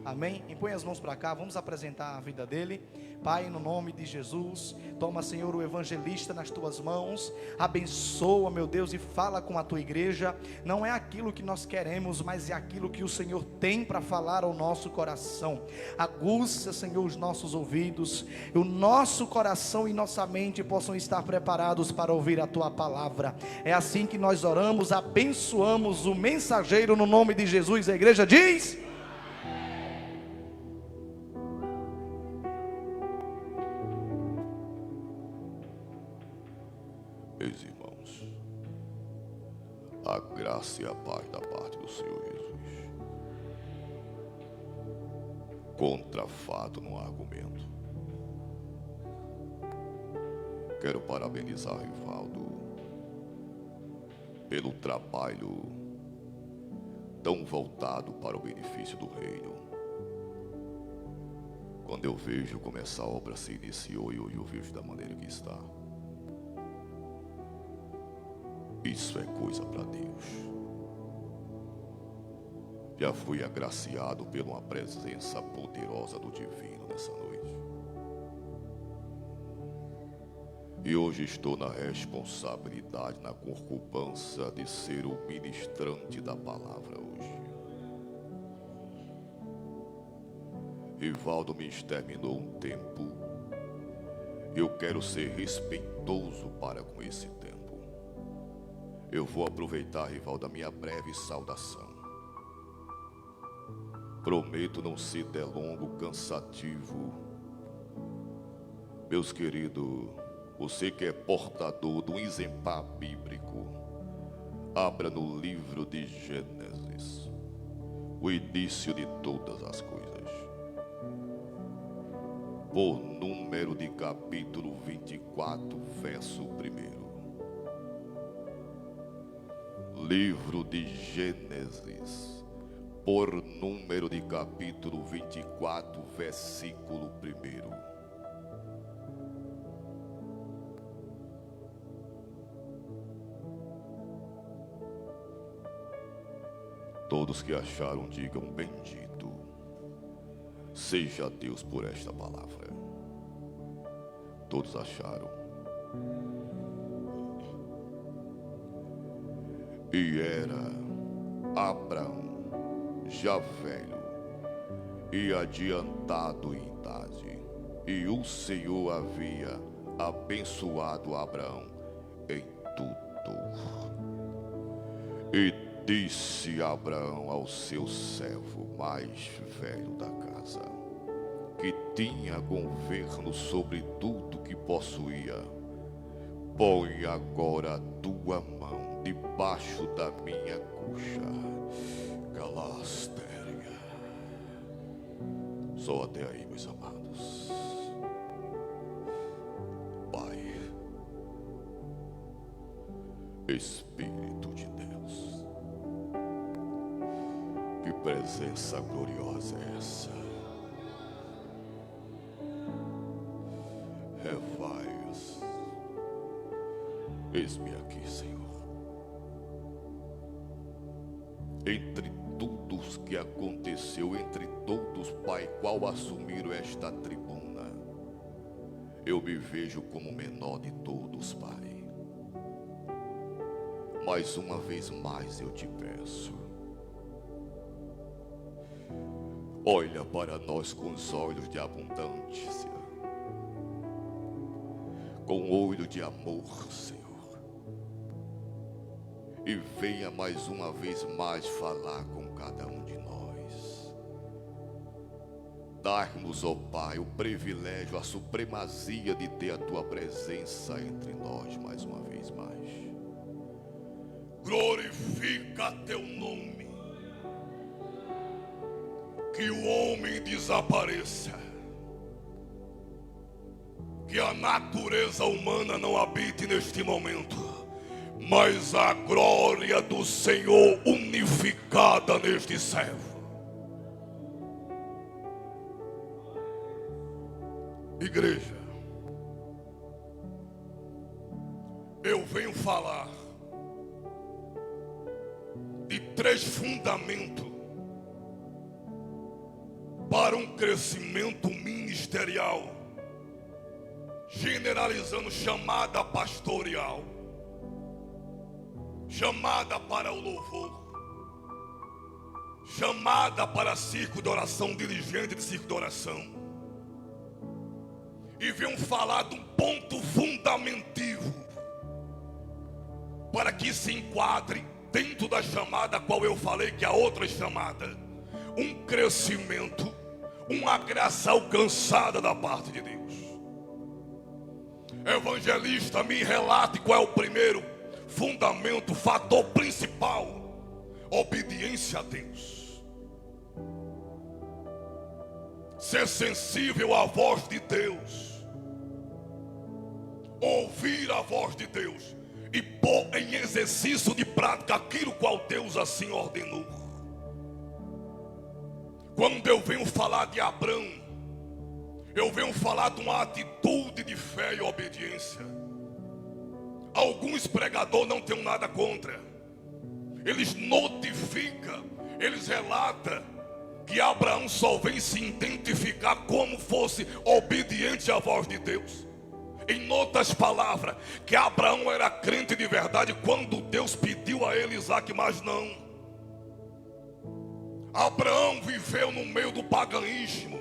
Amém? Impõe as mãos para cá, vamos apresentar a vida dele. Pai, no nome de Jesus, toma, Senhor, o evangelista nas tuas mãos, abençoa, meu Deus, e fala com a tua igreja. Não é aquilo que nós queremos, mas é aquilo que o Senhor tem para falar ao nosso coração. Aguça, Senhor, os nossos ouvidos, e o nosso coração e nossa mente possam estar preparados para ouvir a tua palavra. É assim que nós oramos, abençoamos o mensageiro no nome de Jesus. A igreja diz: meus irmãos, a graça e a paz da parte do Senhor Jesus. Contra fato não há argumento. Quero parabenizar Rivaldo pelo trabalho tão voltado para o benefício do reino. Quando eu vejo como essa obra se iniciou e eu vejo da maneira que está, isso é coisa para Deus. Já fui agraciado por uma presença poderosa do Divino nessa noite. E hoje estou na responsabilidade, na concubância de ser o ministrante da palavra hoje. Rivaldo me exterminou um tempo. Eu quero ser respeitoso para com esse tempo. Eu vou aproveitar, Rivaldo, a minha breve saudação. Prometo não ser delongo, cansativo. Meus queridos, você que é portador de um exemplar bíblico, abra no livro de Gênesis, o início de todas as coisas, por número de capítulo 24, verso 1. Livro de Gênesis, por número de capítulo 24, versículo 1. Todos que acharam, digam bendito seja Deus por esta palavra. Todos acharam. E era Abraão já velho e adiantado em idade, e o Senhor havia abençoado Abraão em tudo. E disse Abraão ao seu servo mais velho da casa, que tinha governo sobre tudo que possuía: põe agora a tua mão debaixo da minha coxa. Galastéria. Só até aí, meus amados. Pai, Espírito de Deus, que presença gloriosa é essa? Revai-os. Eis-me aqui, Senhor. Entre todos que aconteceu, entre todos, Pai, qual assumiram esta tribuna, eu me vejo como o menor de todos, Pai. Mas uma vez mais eu te peço, olha para nós com os olhos de abundância, com o olho de amor, Senhor. E venha mais uma vez mais falar com cada um de nós. Dar-nos, ó Pai, o privilégio, a supremacia de ter a Tua presença entre nós mais uma vez mais. Glorifica Teu nome. Que o homem desapareça. Que a natureza humana não habite neste momento, mas a glória do Senhor unificada neste servo. Igreja, eu venho falar de 3 fundamentos para um crescimento ministerial, generalizando chamada pastoral, chamada para o louvor, chamada para círculo de oração, dirigente de círculo de oração, e venham falar de um ponto fundamentivo para que se enquadre dentro da chamada a qual eu falei, que é a outra chamada, um crescimento, uma graça alcançada da parte de Deus. Evangelista, me relate qual é o primeiro fundamento, fator principal: obediência a Deus. Ser sensível à voz de Deus, ouvir a voz de Deus e pôr em exercício de prática aquilo qual Deus assim ordenou. Quando eu venho falar de Abraão, eu venho falar de uma atitude de fé e obediência. Alguns pregadores não têm nada contra. Eles notificam, eles relatam que Abraão só vem se identificar como fosse obediente à voz de Deus. Em outras palavras, que Abraão era crente de verdade quando Deus pediu a ele Isaac, mas não. Abraão viveu no meio do paganismo.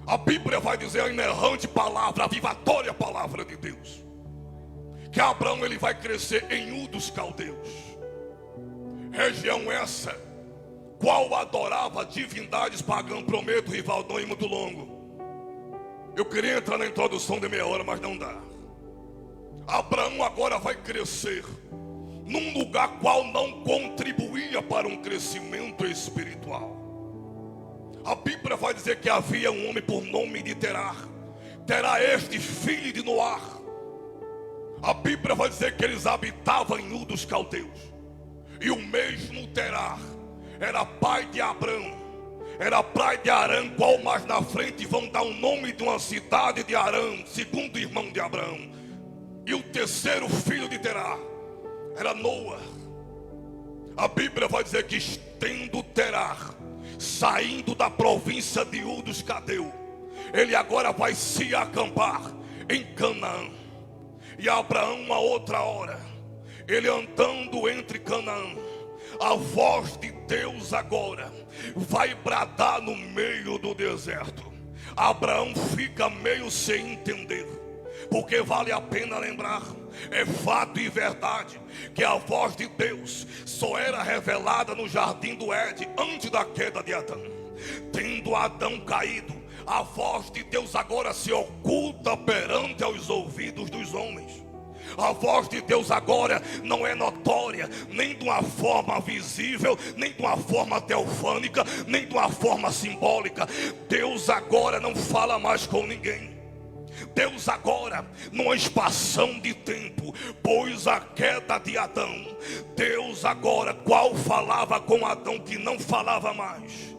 A Bíblia vai dizer a inerrante palavra, a vivatória palavra de Deus, que Abraão ele vai crescer em Ur dos Caldeus, região essa qual adorava divindades pagãs. Prometo, Rivaldão, e muito longo. Eu queria entrar na introdução de meia hora, mas não dá. Abraão agora vai crescer num lugar qual não contribuía para um crescimento espiritual. A Bíblia vai dizer que havia um homem por nome de Terá. Terá, este filho de Noar. A Bíblia vai dizer que eles habitavam em Ur dos Caldeus. E o mesmo Terá era pai de Abrão, era pai de Arã, qual mais na frente vão dar o nome de uma cidade de Arã, segundo irmão de Abraão. E o terceiro filho de Terá era Noa. A Bíblia vai dizer que estendo Terá, saindo da província de Ur dos Caldeus, ele agora vai se acampar em Canaã. E Abraão, uma outra hora, ele andando entre Canaã, a voz de Deus agora vai bradar no meio do deserto. Abraão fica meio sem entender, porque vale a pena lembrar, é fato e verdade, que a voz de Deus só era revelada no jardim do Éden, antes da queda de Adão. Tendo Adão caído, a voz de Deus agora se oculta perante aos ouvidos dos homens. A voz de Deus agora não é notória, nem de uma forma visível, nem de uma forma teofânica, nem de uma forma simbólica. Deus agora não fala mais com ninguém. Deus agora, numa espação de tempo, pois a queda de Adão, Deus agora, qual falava com Adão que não falava mais,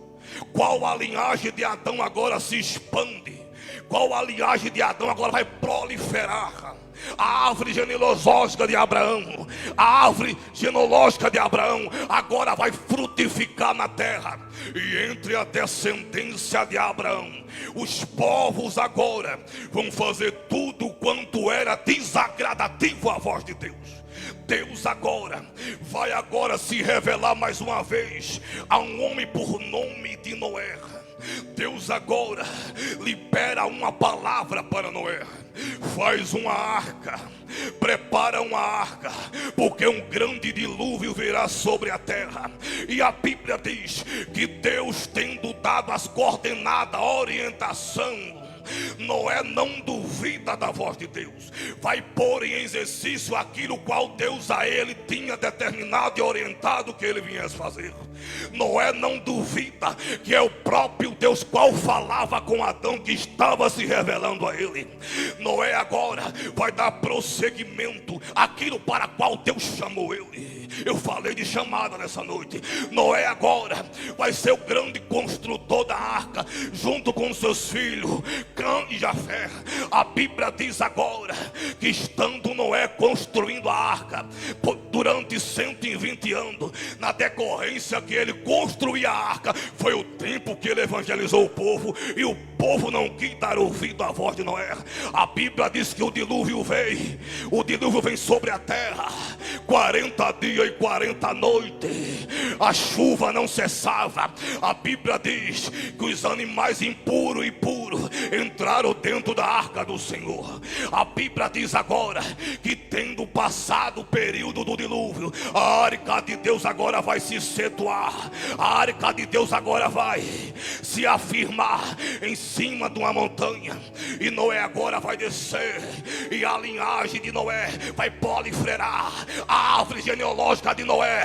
qual a linhagem de Adão agora se expande, qual a linhagem de Adão agora vai proliferar. A árvore genealógica de Abraão, a árvore genealógica de Abraão agora vai frutificar na terra. E entre a descendência de Abraão, os povos agora vão fazer tudo quanto era desagradativo à voz de Deus. Deus agora vai agora se revelar mais uma vez a um homem por nome de Noé. Deus agora libera uma palavra para Noé: faz uma arca, prepara uma arca, porque um grande dilúvio virá sobre a terra. E a Bíblia diz que Deus, tendo dado as coordenadas, a orientação, Noé não duvida da voz de Deus, vai pôr em exercício aquilo qual Deus a ele tinha determinado e orientado que ele viesse fazer. Noé não duvida que é o próprio Deus qual falava com Adão que estava se revelando a ele. Noé agora vai dar prosseguimento àquilo para qual Deus chamou ele. Eu falei de chamada nessa noite. Noé agora vai ser o grande construtor da arca, junto com seus filhos, Cã e Jafé. A Bíblia diz agora que estando Noé construindo a arca durante 120 anos, na decorrência que ele construía a arca, foi o tempo que ele evangelizou o povo, e o povo não quis dar ouvido à voz de Noé. A Bíblia diz que o dilúvio veio, o dilúvio vem sobre a terra, 40 dias e 40 noites, a chuva não cessava. A Bíblia diz que os animais impuros e puros entraram dentro da arca do Senhor. A Bíblia diz agora que, tendo passado o período do dilúvio, a arca de Deus agora vai se situar, a arca de Deus agora vai se afirmar em cima de uma montanha, e Noé agora vai descer, e a linhagem de Noé vai proliferar, a árvore genealógica de Noé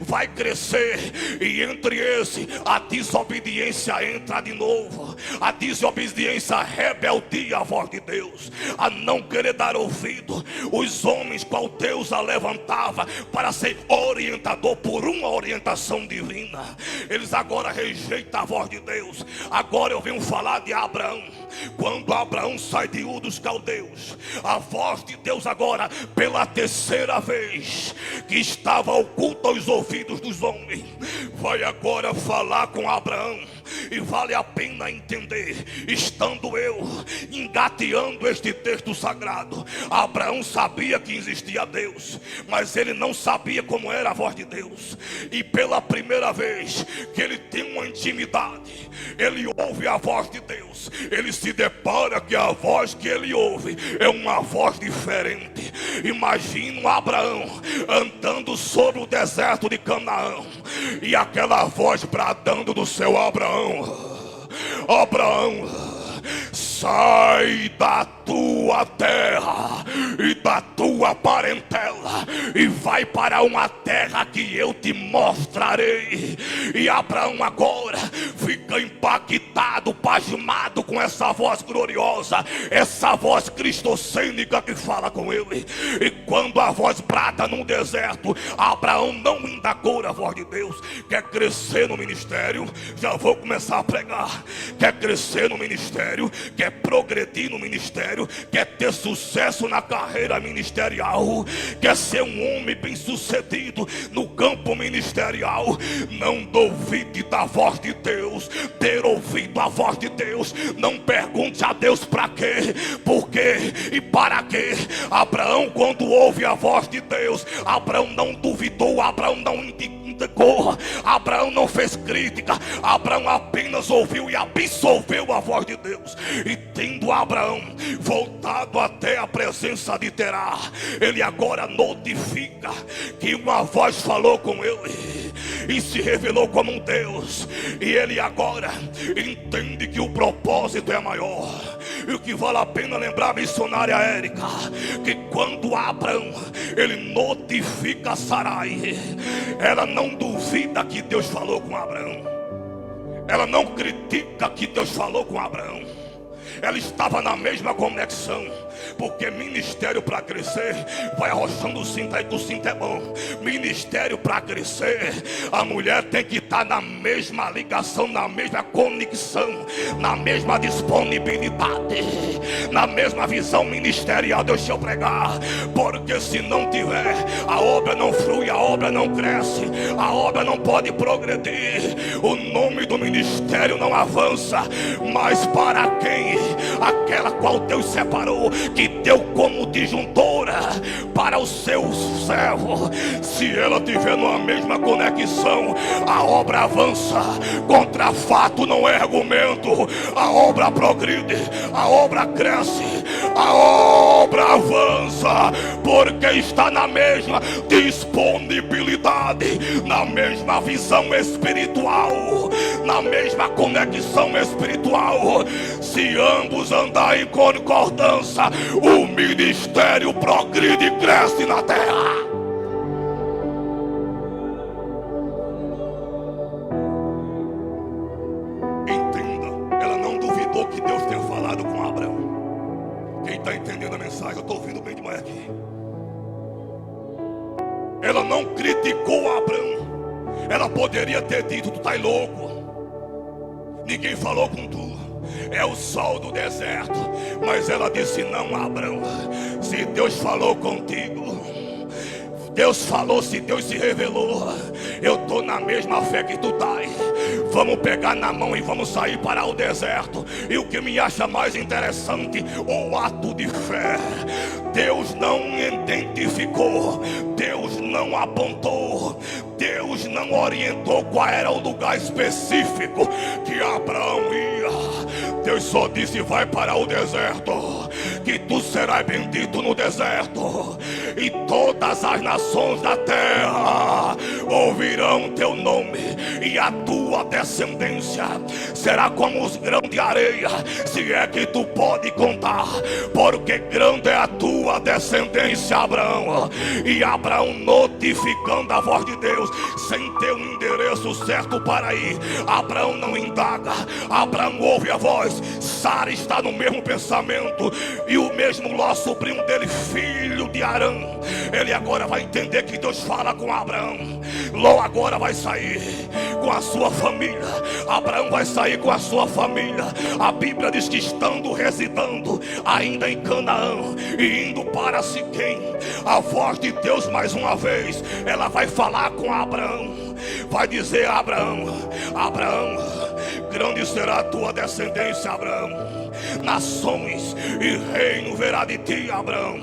vai crescer, e entre esse a desobediência entra de novo, a desobediência, a rebeldia à voz de Deus, a não querer dar ouvido. Os homens qual Deus a levantava para ser orientador por uma orientação divina, eles agora rejeitam a voz de Deus. Agora eu venho falar de Abraão. Quando Abraão sai de Ur dos Caldeus, a voz de Deus agora, pela terceira vez, que estava oculta aos ouvidos dos homens, vai agora falar com Abraão. E vale a pena entender, estando eu engateando este texto sagrado, Abraão sabia que existia Deus, mas ele não sabia como era a voz de Deus. E pela primeira vez que ele tem uma intimidade, ele ouve a voz de Deus, ele se depara que a voz que ele ouve é uma voz diferente. Imagina Abraão andando sobre o deserto de Canaã, e aquela voz bradando do céu: Abraão, Abraão, sai da tua terra e da tua parentela e vai para uma terra que eu te mostrarei. E Abraão agora fica impactado, pasmado com essa voz gloriosa, essa voz cristocênica que fala com ele. E quando a voz brada no deserto, Abraão não indagou a voz de Deus. Quer crescer no ministério? Já vou começar a pregar. Quer crescer no ministério? Quer progredir no ministério? Quer ter sucesso na carreira ministerial? Quer ser um homem bem sucedido no campo ministerial? Não duvide da voz de Deus. Ter ouvido a voz de Deus, não pergunte a Deus para quê, por quê e para quê. Abraão, quando ouve a voz de Deus, Abraão não duvidou, Abraão não indicou, Abraão não fez crítica, Abraão apenas ouviu e absolveu a voz de Deus. E tendo Abraão voltado até a presença de Terá, ele agora notifica que uma voz falou com ele e se revelou como um Deus. E ele agora entende que o propósito é maior. E o que vale a pena lembrar, missionária Érica, que quando Abraão ele notifica Sarai, ela não duvida que Deus falou com Abraão, ela não critica que Deus falou com Abraão, ela estava na mesma conexão. Porque ministério para crescer, vai arrochando o cinto aí que o cinto é bom. Ministério para crescer, a mulher tem que estar na mesma ligação, na mesma conexão, na mesma disponibilidade, na mesma visão ministerial. Deixa eu pregar, porque se não tiver, a obra não flui, a obra não cresce, a obra não pode progredir, o nome do ministério não avança. Mas para quem? Aquela qual Deus separou, que deu como disjuntora para o seu servo. Se ela tiver numa mesma conexão, a obra avança. Contra fato não é argumento. A obra progride, a obra cresce, a obra avança, porque está na mesma disponibilidade, na mesma visão espiritual, na mesma conexão espiritual. Se ambos andar em concordância, o ministério progride e cresce na terra. Entenda, ela não duvidou que Deus tenha falado com Abraão. Quem está entendendo a mensagem? Eu estou ouvindo bem demais aqui. Ela não criticou Abraão. Ela poderia ter dito: tu estás louco, ninguém falou com tu, é o sol do deserto. Mas ela disse: não, Abraão, se Deus falou contigo, Deus falou, se Deus se revelou, eu estou na mesma fé que tu estás. Vamos pegar na mão e vamos sair para o deserto. E o que me acha mais interessante, o ato de fé. Deus não identificou, Deus não apontou, Deus não orientou qual era o lugar específico que Abraão ia. Deus só disse: vai para o deserto, que tu serás bendito no deserto, e todas as nações da terra ouvirão teu nome, e a tua descendência será como os grãos de areia, se é que tu pode contar, porque grande é a tua descendência, Abraão. E Abraão, notificando a voz de Deus, sem ter um endereço certo para ir, Abraão não indaga, Abraão ouve a voz. Sara está no mesmo pensamento, e o mesmo Ló, sobrinho dele, filho de Arão, ele agora vai entender que Deus fala com Abraão. Ló agora vai sair com a sua família, Abraão vai sair com a sua família. A Bíblia diz que estando residando ainda em Canaã e indo para Siquém, a voz de Deus mais uma vez, ela vai falar com Abraão, vai dizer: Abraão, Abraão, grande será a tua descendência, Abraão. Nações e reino verá de ti, Abraão.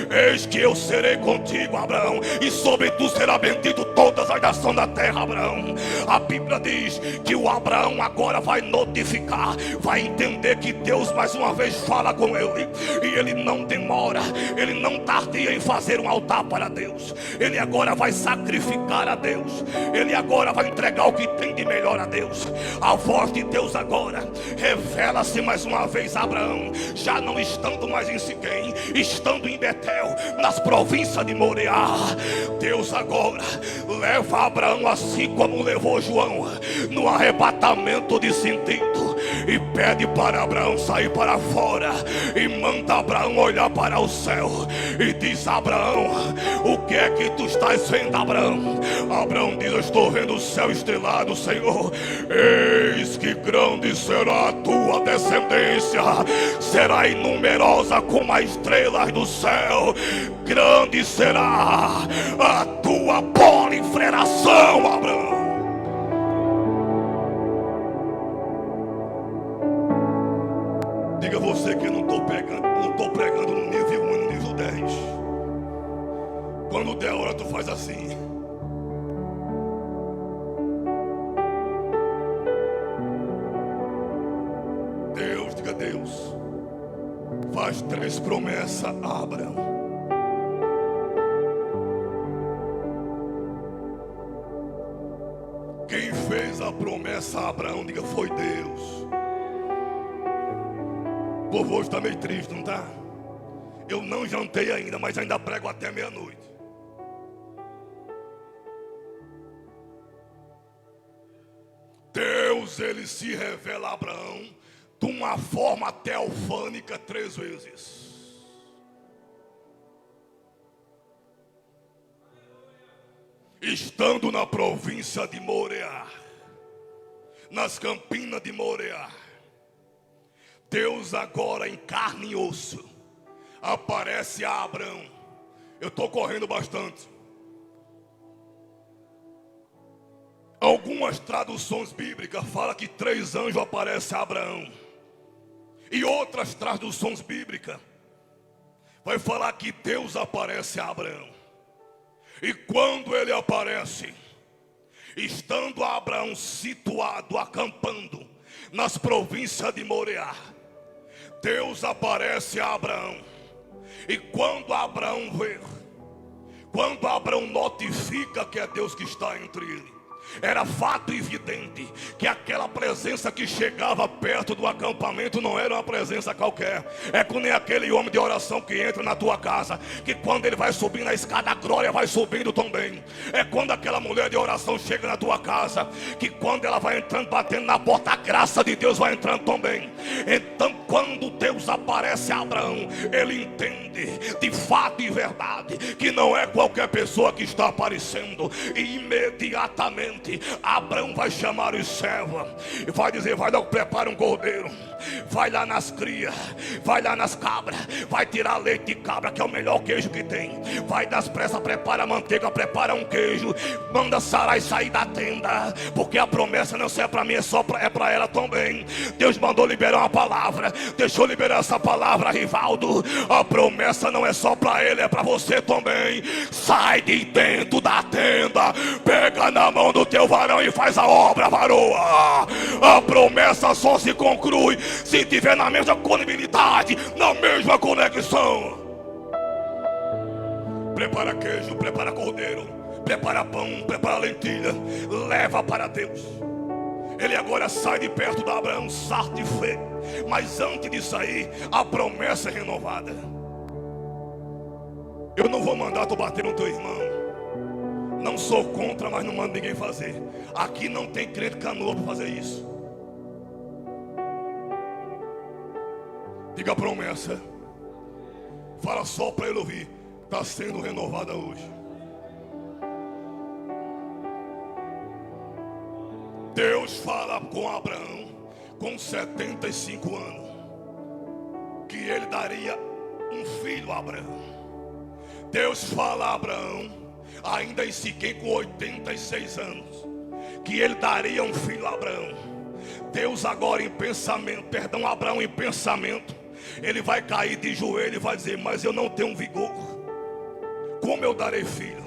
Eis que eu serei contigo, Abraão, e sobre tu será bendito todas as nações da terra, Abraão. A Bíblia diz que o Abraão agora vai notificar, vai entender que Deus mais uma vez fala com ele, e ele não demora, ele não tardia em fazer um altar para Deus. Ele agora vai sacrificar a Deus, ele agora vai entregar o que tem de melhor a Deus. A voz de Deus agora revela-se mais uma vez a Abraão, já não estando mais em Siquém, estando em Betel, nas províncias de Moreá. Deus agora leva Abraão, assim como levou João, no arrebatamento de sentido, e pede para Abraão sair para fora, e manda Abraão olhar para o céu, e diz: Abraão, o que é que tu estás vendo, Abraão? Abraão diz: eu estou vendo o céu estrelado, Senhor. Eis que grande será a tua descendência, será inumerosa como as estrelas do céu. Grande será a tua proliferação, Abraão. Diga você que eu não estou pregando no nível 1 e no nível 10. Quando der hora, tu faz assim. Deus, diga: Deus faz 3 promessas a Abraão. Quem fez a promessa a Abraão, diga: foi Deus. O povo hoje está meio triste, não está? Eu não jantei ainda, mas ainda prego até meia-noite. Deus, ele se revela a Abraão de uma forma teofânica 3 vezes. Estando na província de Moreá, nas campinas de Moreá, Deus agora em carne e osso aparece a Abraão. Eu estou correndo bastante. Algumas traduções bíblicas falam que 3 anjos aparecem a Abraão, e outras traduções bíblicas vai falar que Deus aparece a Abraão. E quando ele aparece, estando Abraão situado, acampando nas províncias de Moreá, Deus aparece a Abraão. E quando Abraão vê, quando Abraão notifica que é Deus que está entre ele, Era fato evidente que aquela presença que chegava perto do acampamento não era uma presença qualquer. É como nem aquele homem de oração que entra na tua casa, que quando ele vai subir na escada, a glória vai subindo também. É quando aquela mulher de oração chega na tua casa, que quando ela vai entrando, batendo na porta, a graça de Deus vai entrando também. Então quando Deus aparece a Abraão, ele entende de fato e verdade que não é qualquer pessoa que está aparecendo. E imediatamente Abraão vai chamar os servos e vai dizer: vai lá, prepara um cordeiro, vai lá nas crias, vai lá nas cabras, vai tirar leite de cabra, que é o melhor queijo que tem, vai das pressas, prepara a manteiga, prepara um queijo, manda Sarai sair da tenda, porque a promessa não é para mim, é para ela também. Deus mandou liberar uma palavra, deixou liberar essa palavra, Rivaldo. A promessa não é só para ele, é para você também. Sai de dentro da tenda, pega na mão do teu varão e faz a obra, varoa. A promessa só se conclui se tiver na mesma conectividade, na mesma conexão. Prepara queijo, prepara cordeiro, prepara pão, prepara lentilha, leva para Deus. Ele agora sai de perto de Abraão, sarto de fé. Mas antes de sair, a promessa é renovada. Eu não vou mandar tu bater no teu irmão. Não sou contra, mas não mando ninguém fazer. Aqui não tem crente canoa para fazer isso. Diga a promessa. Fala só para ele ouvir. Está sendo renovada hoje. Deus fala com Abraão com 75 anos que ele daria um filho a Abraão. Deus fala a Abraão ainda em Siquém com 86 anos que ele daria um filho a Abraão. Deus agora em pensamento, perdão, Abraão em pensamento, ele vai cair de joelho e vai dizer: mas eu não tenho vigor. Como eu darei filho?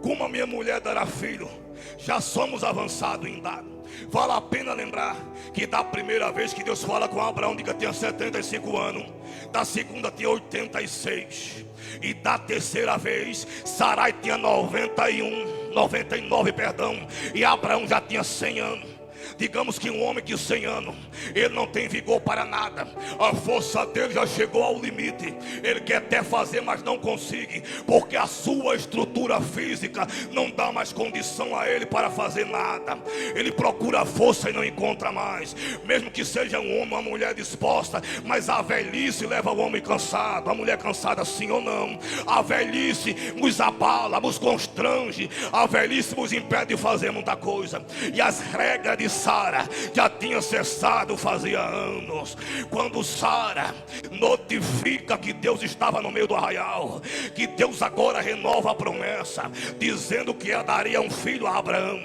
Como a minha mulher dará filho? Já somos avançados em idade. Vale a pena lembrar que da primeira vez que Deus fala com Abraão, diga, tinha 75 anos. Da segunda tinha 86. E da terceira vez Sarai tinha 99, perdão. E Abraão já tinha 100 anos. Digamos que um homem de 100 anos, ele não tem vigor para nada. A força dele já chegou ao limite. Ele quer até fazer, mas não consegue, porque a sua estrutura física não dá mais condição a ele para fazer nada. Ele procura força e não encontra mais. Mesmo que seja um homem, uma mulher disposta, mas a velhice leva o homem cansado. A mulher cansada, sim ou não. A velhice nos abala, nos constrange. A velhice nos impede de fazer muita coisa. E as regras de Sara já tinha cessado fazia anos. Quando Sara notifica que Deus estava no meio do arraial, que Deus agora renova a promessa, dizendo que ela daria um filho a Abraão,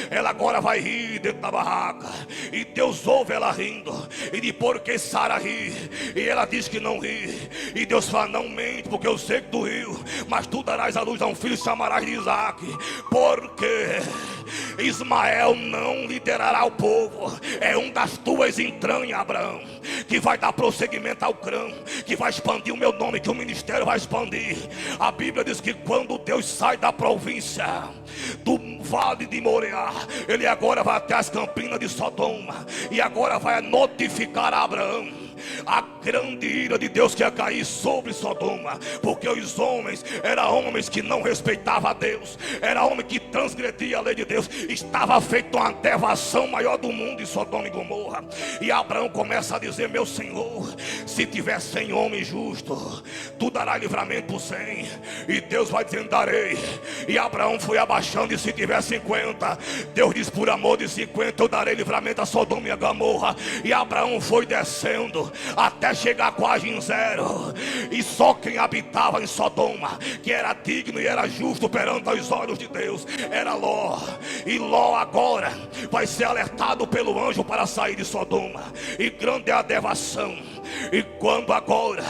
ela agora vai rir dentro da barraca. E Deus ouve ela rindo. E de porque Sara ri, e ela diz que não ri. E Deus fala: não mente, porque eu sei que tu riu, mas tu darás à luz a um filho e chamarás de Isaac. Porque Ismael não liderará o povo, é um das tuas entranhas, Abraão, que vai dar prosseguimento ao clã, que vai expandir o meu nome, que o ministério vai expandir. A Bíblia diz que quando Deus sai da província do vale de Moreá, ele agora vai até as campinas de Sodoma, e agora vai notificar a Abraão a grande ira de Deus que ia cair sobre Sodoma, porque os homens eram homens que não respeitavam a Deus, era homem que transgredia a lei de Deus. Estava feita uma devastação maior do mundo em Sodoma e Gomorra. E Abraão começa a dizer: meu Senhor, se tiver 100 homens justos, tu darás livramento por 100. E Deus vai dizendo: darei. E Abraão foi abaixando, e se tiver 50, Deus diz: por amor de 50 eu darei livramento a Sodoma e a Gomorra. E Abraão foi descendo até chegar quase em zero. E só quem habitava em Sodoma, que era digno e era justo perante os olhos de Deus, era Ló. E Ló agora vai ser alertado pelo anjo para sair de Sodoma. E grande é a devastação. E quando agora,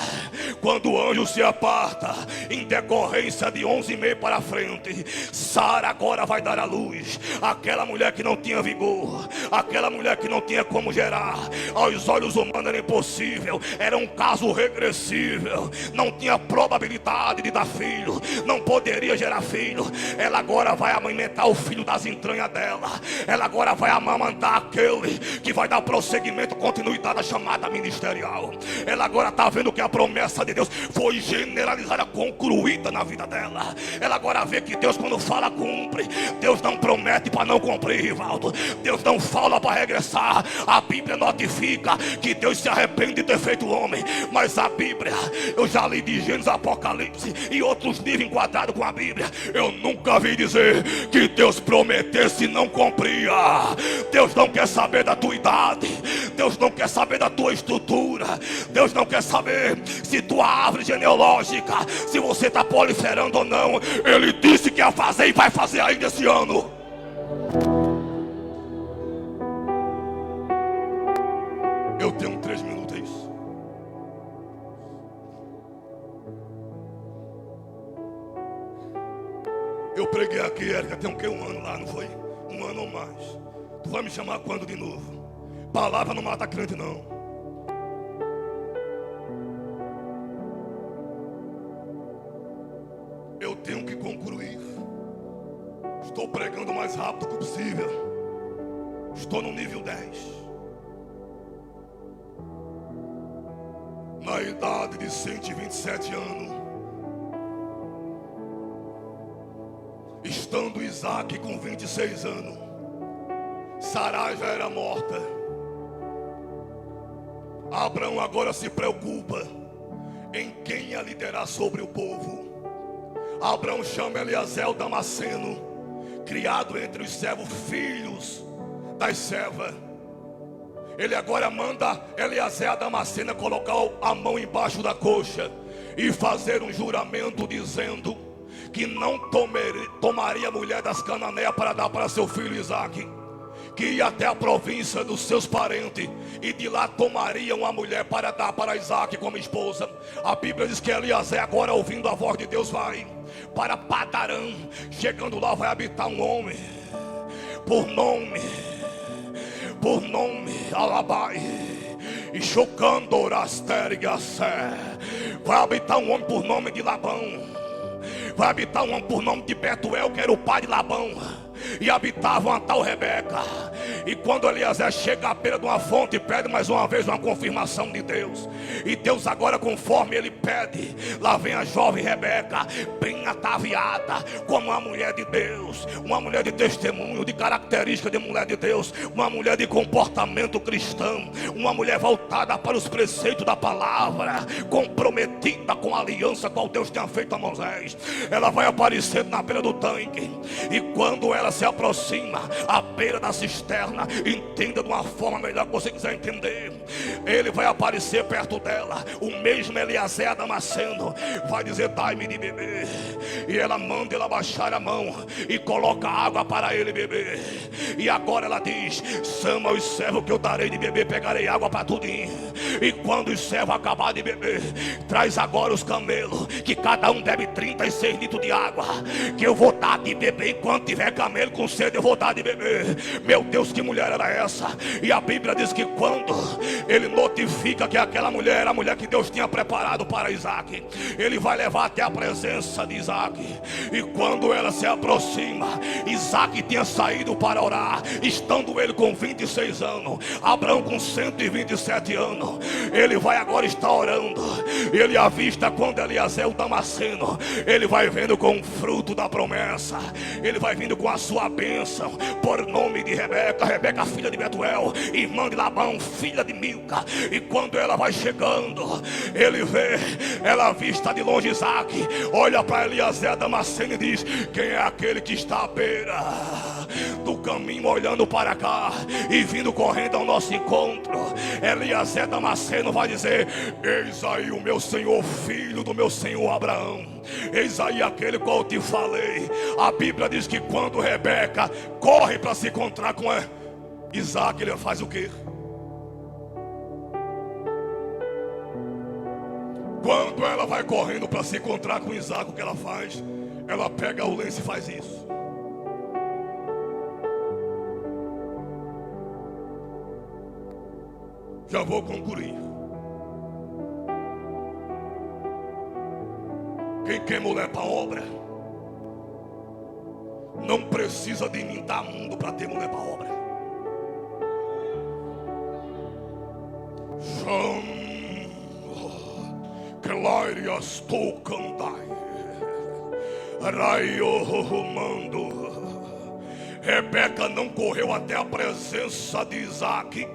Quando o anjo se aparta, em decorrência de 11 meses para frente, Sara agora vai dar à luz. Aquela mulher que não tinha vigor, aquela mulher que não tinha como gerar, aos olhos humanos era impossível, era um caso regressível, não tinha probabilidade de dar filho, não poderia gerar filho. Ela agora vai amamentar o filho das entranhas dela. Ela agora vai amamantar aquele que vai dar prosseguimento, continuidade à chamada ministerial. Ela agora está vendo que a promessa de Deus foi generalizada, concluída na vida dela. Ela agora vê que Deus, quando fala, cumpre. Deus não promete para não cumprir, Rivaldo. Deus não fala para regressar. A Bíblia notifica que Deus se arrepende de ter feito o homem, mas a Bíblia, eu já li de Gênesis, Apocalipse e outros livros enquadrados com a Bíblia, eu nunca vi dizer que Deus prometesse e não cumpria. Deus não quer saber da tua idade, Deus não quer saber da tua estrutura, Deus não quer saber se tua árvore genealógica, se você está proliferando ou não. Ele disse que ia fazer e vai fazer ainda esse ano. Eu tenho 3 minutos, é isso. Eu preguei aqui, Érica, tem o quê? 1 ano lá, não foi? 1 ano ou mais. Tu vai me chamar quando de novo? Palavra não mata crente, não. Eu tenho que concluir. Estou pregando o mais rápido que possível. Estou no nível 10. Na idade de 127 anos, estando Isaac com 26 anos, Sarai já era morta. Abraão agora se preocupa em quem ia liderar sobre o povo. Abraão chama Eliezer o Damasceno, criado entre os servos, filhos das servas. Ele agora manda Eliezer a Damascena colocar a mão embaixo da coxa e fazer um juramento dizendo que não tomaria a mulher das Cananeias para dar para seu filho Isaac, que ia até a província dos seus parentes e de lá tomaria uma mulher para dar para Isaac como esposa. A Bíblia diz que Eliezer agora, ouvindo a voz de Deus, vai para Padarã. Chegando lá vai habitar um homem por nome Alabai e chocando Orasterigacé. Vai habitar um homem por nome de Labão. Vai habitar um homem por nome de Betuel, que era o pai de Labão. E habitava uma tal Rebeca. E quando Eliezer chega à beira de uma fonte, pede mais uma vez uma confirmação de Deus. E Deus agora, conforme ele pede, lá vem a jovem Rebeca, bem ataviada, como uma mulher de Deus, uma mulher de testemunho, de característica de mulher de Deus, uma mulher de comportamento cristão, uma mulher voltada para os preceitos da palavra, comprometida com a aliança qual Deus tinha feito a Moisés. Ela vai aparecer na beira do tanque. E quando ela se aproxima à beira da cisterna, entenda de uma forma melhor que você quiser entender, ele vai aparecer perto dela, o mesmo Eliezer Damasceno, vai dizer: dai-me de beber. E ela manda ele abaixar a mão e coloca água para ele beber. E agora ela diz: chama os servos que eu darei de beber, pegarei água para tudinho. E quando os servos acabar de beber, traz agora os camelos, que cada um bebe 36 litros de água, que eu vou dar de beber. Enquanto tiver camelo com sede, eu vou dar de beber. Meu Deus, que mulher era essa? E a Bíblia diz que quando ele notifica que aquela mulher era a mulher que Deus tinha preparado para Isaac, ele vai levar até a presença de Isaac. E quando ela se aproxima, Isaac tinha saído para orar, estando ele com 26 anos, Abraão com 127 anos. Ele vai agora estar orando. Ele avista quando Eliezer o Damasceno, ele vai vendo com o fruto da promessa, ele vai vindo com a sua bênção, por nome de Rebeca. Rebeca, filha de Betuel, irmã de Labão, filha de Milca. E quando ela vai chegando, ele vê, ela vista de longe Isaac, olha para Eliezer Damasceno e diz: quem é aquele que está à beira do caminho, olhando para cá e vindo correndo ao nosso encontro? Eliezer Damasceno vai dizer: eis aí o meu senhor, filho do meu senhor Abraão. Eis aí aquele qual eu te falei. A Bíblia diz que quando Rebeca corre para se encontrar com Isaac, ele faz o quê? Quando ela vai correndo para se encontrar com Isaac, o que ela faz? Ela pega o lenço e faz isso. Já vou concluir. Quem quer mulher para obra não precisa de mim dar mundo para ter mulher para obra. Clarias tocandai, raio mando. Rebeca não correu até a presença de Isaac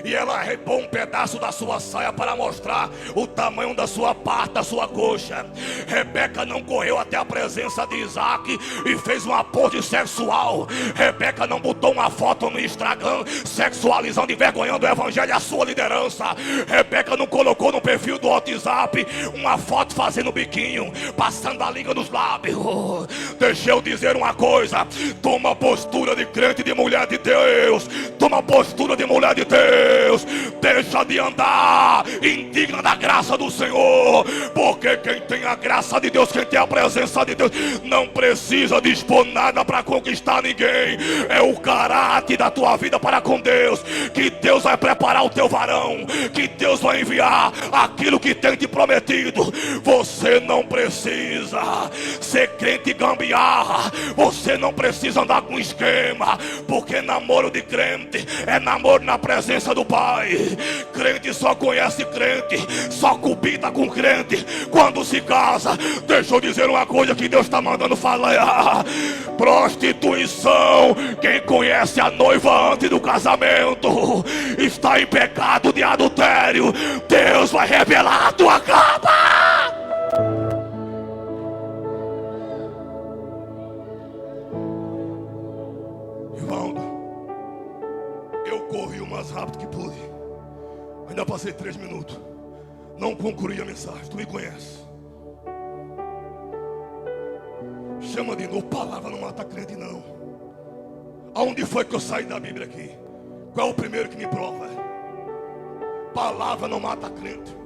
e ela arrebou um pedaço da sua saia para mostrar o tamanho da sua parte, da sua coxa. Rebeca não correu até a presença de Isaac e fez uma pose sexual. Rebeca não botou uma foto no Instagram sexualizando e envergonhando o evangelho e a sua liderança. Rebeca não colocou no perfil do WhatsApp uma foto fazendo biquinho, passando a língua nos lábios. Deixa eu dizer uma coisa: toma postura de crente, de mulher de Deus. Toma postura de mulher de Deus. Deixa de andar indigna da graça do Senhor, porque quem tem a graça de Deus, quem tem a presença de Deus, não precisa dispor nada para conquistar ninguém. É o caráter da tua vida para com Deus, que Deus vai preparar o teu varão, que Deus vai enviar aquilo que tem te prometido. Você não precisa ser crente gambiarra, você não precisa andar com esquema, porque namoro de crente é namoro na presença do Pai. Crente só conhece crente, só cubita com crente quando se casa. Deixa eu dizer uma coisa que Deus está mandando falar: prostituição, quem conhece a noiva antes do casamento está em pecado de adultério. Deus vai revelar a tua cama. Eu corri o mais rápido que pude. Ainda passei 3 minutos. Não concluí a mensagem. Tu me conhece. Chama de novo. Palavra não mata crente, não. Aonde foi que eu saí da Bíblia aqui? Qual é o primeiro que me prova? Palavra não mata crente.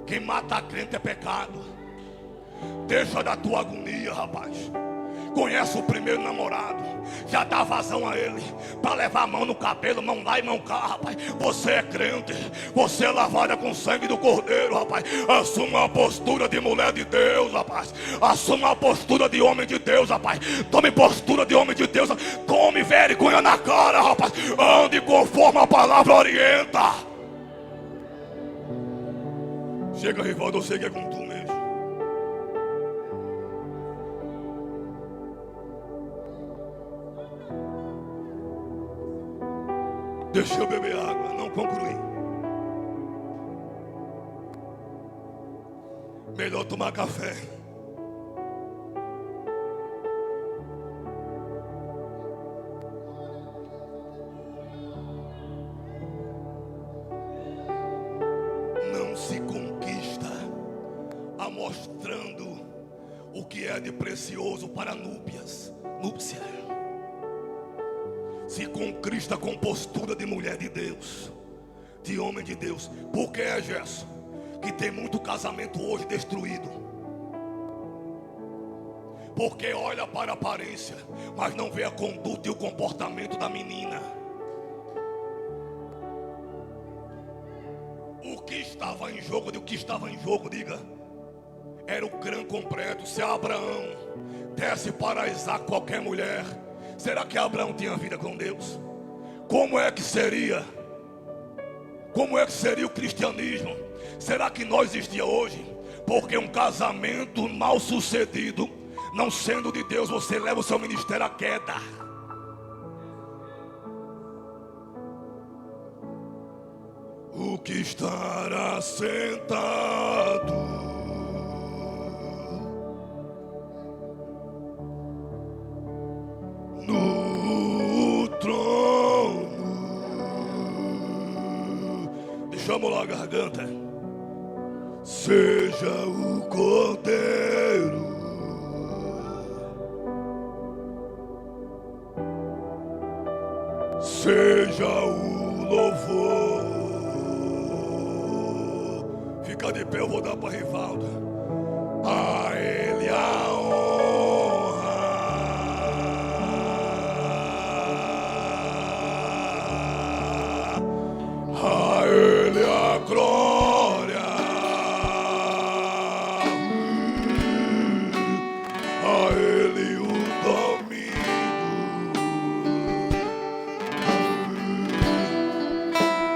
Quem mata crente é pecado. Deixa da tua agonia, rapaz. Conhece o primeiro namorado, já dá vazão a ele, para levar a mão no cabelo, mão lá e mão cá, rapaz. Você é crente, você é lavada com sangue do Cordeiro, rapaz. Assuma a postura de mulher de Deus, rapaz. Assuma a postura de homem de Deus, rapaz. Tome postura de homem de Deus. Tome vergonha na cara, rapaz. Ande conforme a palavra orienta. Chega, Rivaldo, eu sei que é com tu mesmo. Deixa eu beber água, não concluí. Melhor tomar café. Não se conquista amostrando o que é de precioso para núpcias. Se conquista com postura de mulher de Deus, de homem de Deus. Por que é, Gerson, que tem muito casamento hoje destruído? Porque olha para a aparência, mas não vê a conduta e o comportamento da menina. O que estava em jogo, de o que estava em jogo, diga, era o clã completo. Se Abraão desse para Isaac qualquer mulher, será que Abraão tinha vida com Deus? Como é que seria? Como é que seria o cristianismo? Será que nós existia hoje? Porque um casamento mal sucedido, não sendo de Deus, você leva o seu ministério à queda. O que estará sentado no trono, deixamos lá a garganta, seja o Cordeiro, seja o louvor. Fica de pé, eu vou dar para Rivaldo. A Ele a honra. A Ele a glória. A Ele o domínio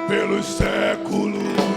pelos séculos.